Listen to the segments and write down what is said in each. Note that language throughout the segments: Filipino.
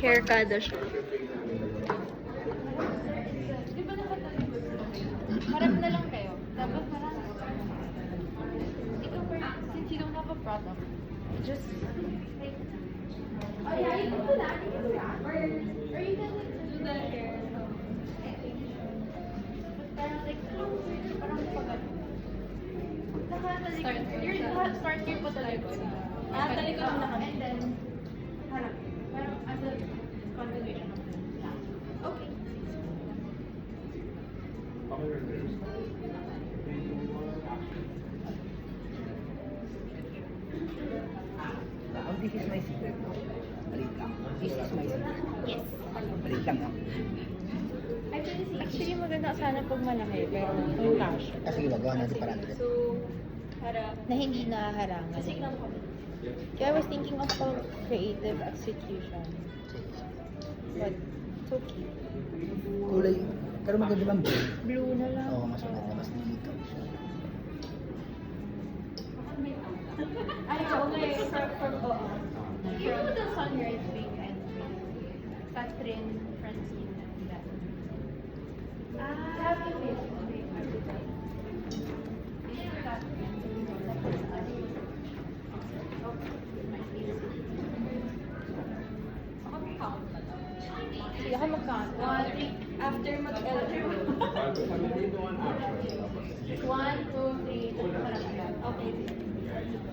Haircada siya. Di ba nakatalibos? Marami na lang kayo. Dapat marami. Ikaw, since you don't have a product, just like... Oh yeah, you can do that. Or you can do the hair. Parang like closer. Parang pagod. Start here po talaga. Talikod mo na kami. And then, harap. Parang as a continuation of the last. Okay. Oh, this is my secret. Balik lang. This is my secret. Yes. Balik lang, no? Actually, maganda sana pag malaki, pero yung cash. Kasi gawa natin parang ulit. So, harap. Na hindi naharangan. Kasi lang kami. Kaya I was thinking of a creative execution. But, it's okay. Kulay. Pero maganda bang blue? Blue na lang. Oo, mas maganda. Mas nilikaw siya. Ay, okay. From the sunrise wing and Catherine, Francine, and that. Happy face. Sige ako mag-count. After mag-11. 1, 2, 3. Okay.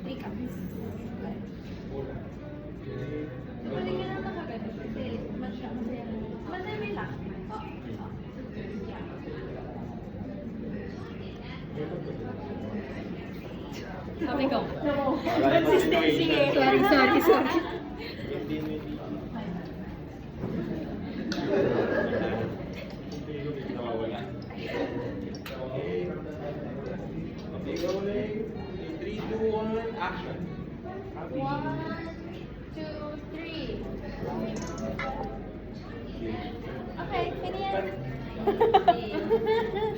3 counts. Pwede ka naman kagad kasi masaya-relax. Sabi ko. Consistency eh. Sorry. Okay, rolling. 3, 2, 1, action. 1, 2, 3. Okay, ganyan.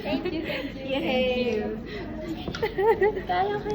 Thank you. Yay! Kaya